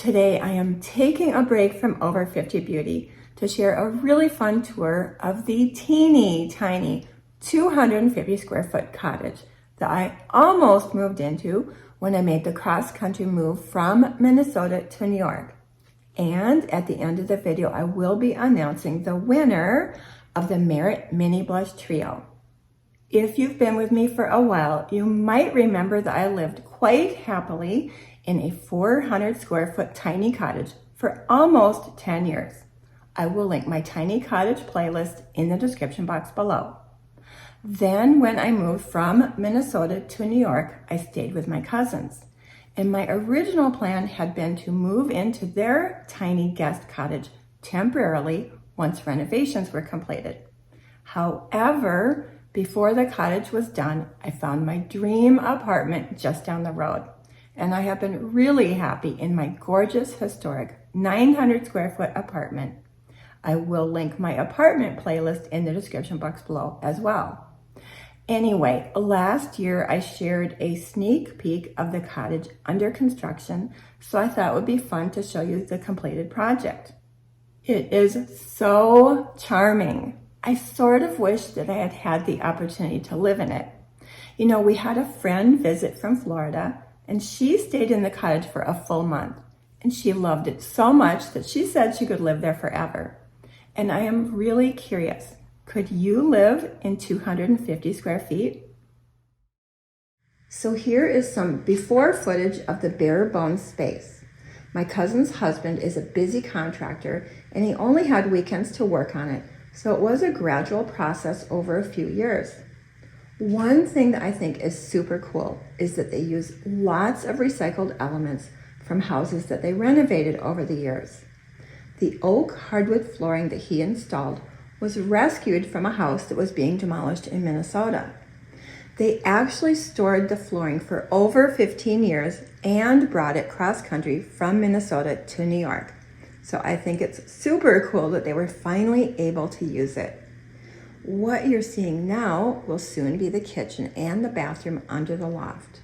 Today I am taking a break from Over 50 Beauty to share a really fun tour of the teeny tiny 250 square foot cottage that I almost moved into when I made the cross-country move from Minnesota to New York. And at the end of the video, I will be announcing the winner of the Merit Mini Blush Trio. If you've been with me for a while, you might remember that I lived quite happily in a 400 square foot tiny cottage for almost 10 years. I will link my tiny cottage playlist in the description box below. Then when I moved from Minnesota to New York, I stayed with my cousins. And my original plan had been to move into their tiny guest cottage temporarily once renovations were completed. However, before the cottage was done, I found my dream apartment just down the road. And I have been really happy in my gorgeous, historic 900 square foot apartment. I will link my apartment playlist in the description box below as well. Anyway, last year I shared a sneak peek of the cottage under construction, so I thought it would be fun to show you the completed project. It is so charming. I sort of wish that I had had the opportunity to live in it. You know, we had a friend visit from Florida, and she stayed in the cottage for a full month, and she loved it so much that she said she could live there forever. And I am really curious, could you live in 250 square feet? So here is some before footage of the bare bones space. My cousin's husband is a busy contractor, and he only had weekends to work on it, so it was a gradual process over a few years. One thing that I think is super cool is that they use lots of recycled elements from houses that they renovated over the years. The oak hardwood flooring that he installed was rescued from a house that was being demolished in Minnesota. They actually stored the flooring for over 15 years and brought it cross-country from Minnesota to New York. So I think it's super cool that they were finally able to use it. What you're seeing now will soon be the kitchen and the bathroom under the loft.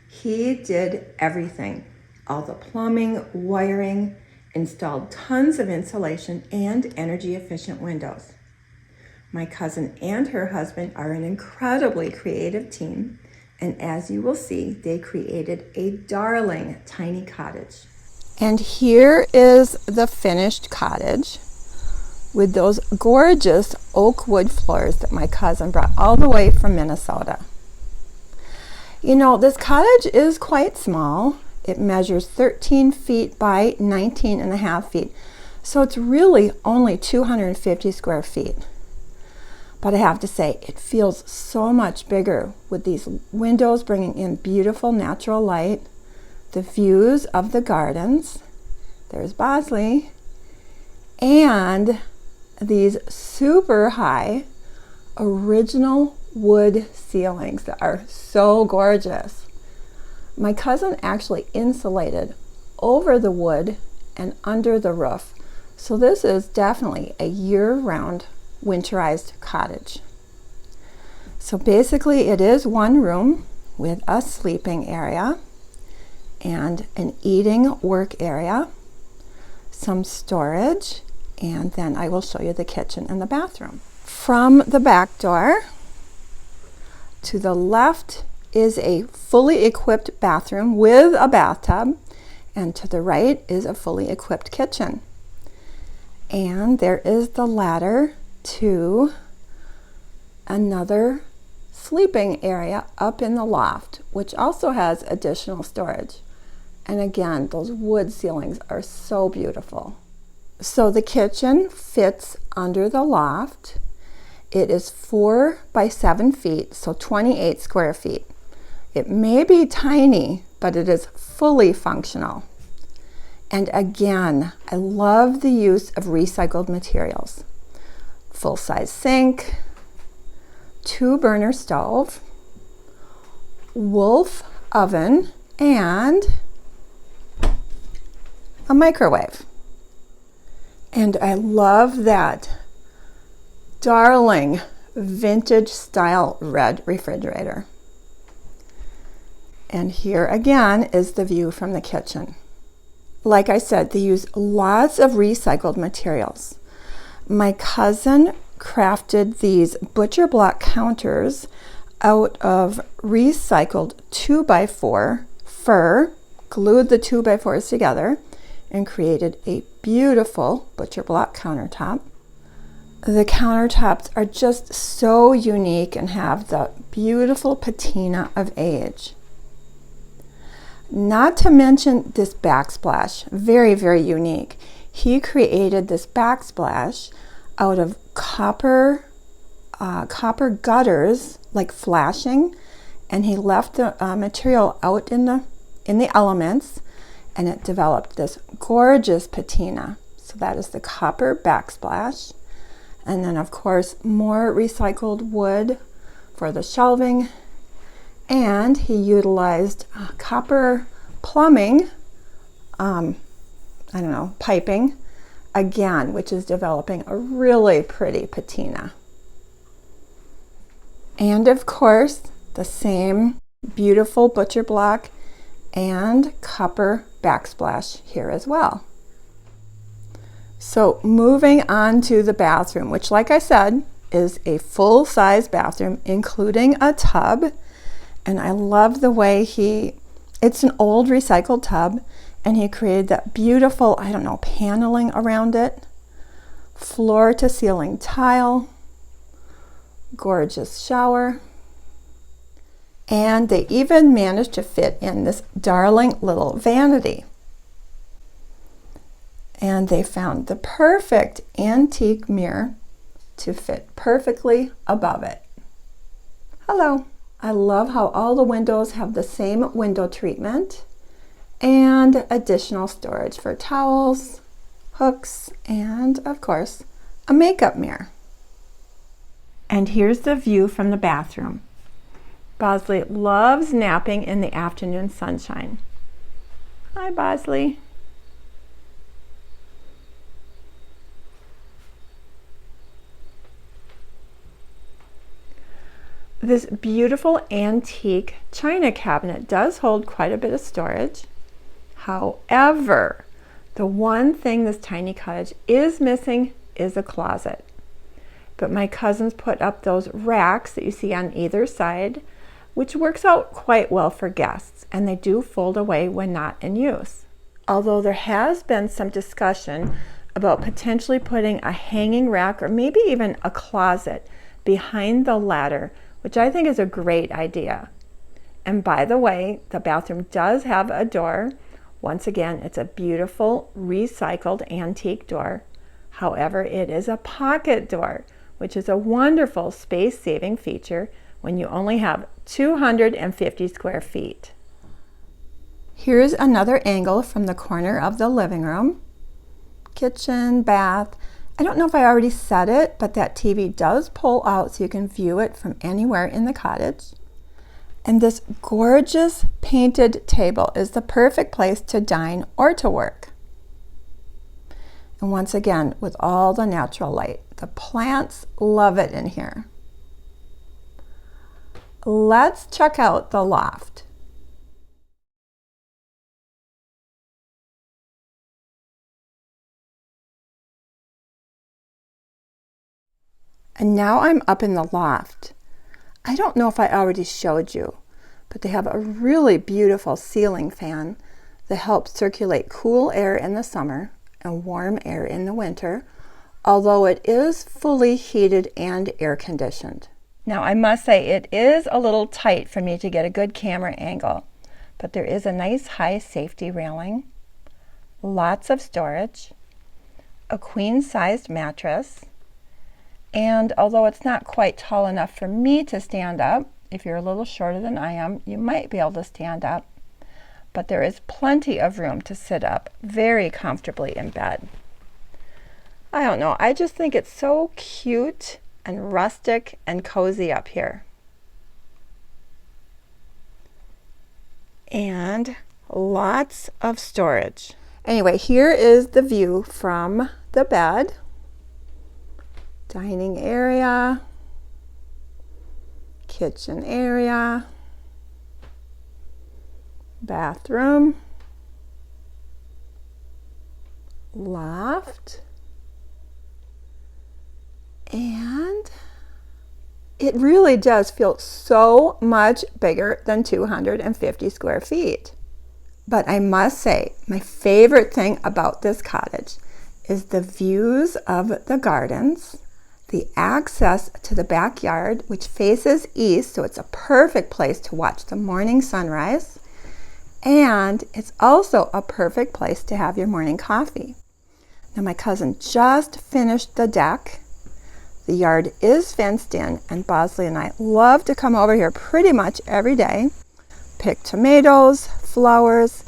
He did everything, all the plumbing, wiring, installed tons of insulation and energy efficient windows. My cousin and her husband are an incredibly creative team, and as you will see, they created a darling tiny cottage. And here is the finished cottage with those gorgeous oak wood floors that my cousin brought all the way from Minnesota. You know, this cottage is quite small. It measures 13 feet by 19.5 feet. So it's really only 250 square feet. But I have to say, it feels so much bigger with these windows bringing in beautiful natural light, the views of the gardens, there's Bosley, and these super high original wood ceilings that are so gorgeous. My cousin actually insulated over the wood and under the roof. So this is definitely a year-round winterized cottage. So basically it is one room with a sleeping area and an eating work area, some storage, and then I will show you the kitchen and the bathroom. From the back door to the left is a fully equipped bathroom with a bathtub, and to the right is a fully equipped kitchen. And there is the ladder to another sleeping area up in the loft, which also has additional storage. And again, those wood ceilings are so beautiful. So the kitchen fits under the loft. It is 4 by 7 feet, so 28 square feet. It may be tiny, but it is fully functional. And again, I love the use of recycled materials. Full-size sink, 2-burner stove, Wolf oven, and a microwave. And I love that darling vintage style red refrigerator. And here again is the view from the kitchen. Like I said, they use lots of recycled materials. My cousin crafted these butcher block counters out of recycled 2x4 fur, glued the 2x4s together, and created a beautiful butcher block countertop. The countertops are just so unique and have the beautiful patina of age. Not to mention this backsplash, very, very unique. He created this backsplash out of copper gutters, like flashing, and he left the material out in the elements, and it developed this gorgeous patina. So that is the copper backsplash. And then of course more recycled wood for the shelving, and he utilized copper plumbing, piping again, which is developing a really pretty patina. And of course the same beautiful butcher block and copper backsplash here as well. So moving on to the bathroom, which like I said is a full-size bathroom including a tub. And I love the way it's an old recycled tub, and he created that beautiful, paneling around it, floor to ceiling tile, gorgeous shower. And they even managed to fit in this darling little vanity. And they found the perfect antique mirror to fit perfectly above it. Hello. I love how all the windows have the same window treatment and additional storage for towels, hooks, and of course, a makeup mirror. And here's the view from the bathroom. Bosley loves napping in the afternoon sunshine. Hi, Bosley. This beautiful antique china cabinet does hold quite a bit of storage. However, the one thing this tiny cottage is missing is a closet. But my cousins put up those racks that you see on either side, which works out quite well for guests, and they do fold away when not in use. Although there has been some discussion about potentially putting a hanging rack or maybe even a closet behind the ladder, which I think is a great idea. And by the way, the bathroom does have a door. Once again, it's a beautiful recycled antique door. However, it is a pocket door, which is a wonderful space-saving feature when you only have 250 square feet. Here's another angle from the corner of the living room. Kitchen, bath. I don't know if I already said it, but that TV does pull out so you can view it from anywhere in the cottage. And this gorgeous painted table is the perfect place to dine or to work. And once again, with all the natural light. The plants love it in here. Let's check out the loft. And now I'm up in the loft. I don't know if I already showed you, but they have a really beautiful ceiling fan that helps circulate cool air in the summer and warm air in the winter, although it is fully heated and air conditioned. Now I must say it is a little tight for me to get a good camera angle, but there is a nice high safety railing, lots of storage, a queen-sized mattress, and although it's not quite tall enough for me to stand up, if you're a little shorter than I am, you might be able to stand up. But there is plenty of room to sit up very comfortably in bed. I don't know, I just think it's so cute and rustic and cozy up here. And lots of storage. Anyway, here is the view from the bed. Dining area, kitchen area, bathroom, Loft. And it really does feel so much bigger than 250 square feet. But I must say, my favorite thing about this cottage is the views of the gardens, the access to the backyard, which faces east, so it's a perfect place to watch the morning sunrise. And it's also a perfect place to have your morning coffee. Now my cousin just finished the deck. The yard is fenced in, and Bosley and I love to come over here pretty much every day, pick tomatoes, flowers,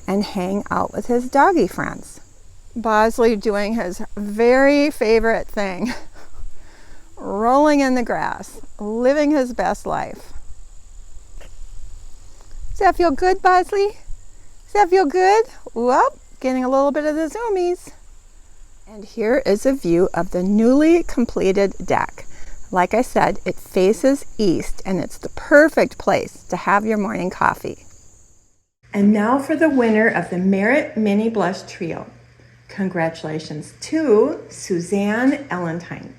and hang out with his doggy friends. Bosley doing his very favorite thing, rolling in the grass, living his best life. Does that feel good, Bosley? Does that feel good? Well, getting a little bit of the zoomies. And here is a view of the newly completed deck. Like I said, it faces east, and it's the perfect place to have your morning coffee. And now for the winner of the Merit Mini Blush Trio. Congratulations to SUZANNELENTINE.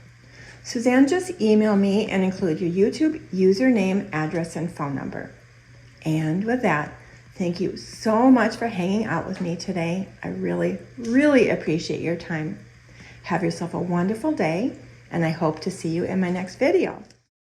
Suzanne just emailed me and include your YouTube username, address, and phone number. And with that, thank you so much for hanging out with me today. I really, really appreciate your time. Have yourself a wonderful day, and I hope to see you in my next video.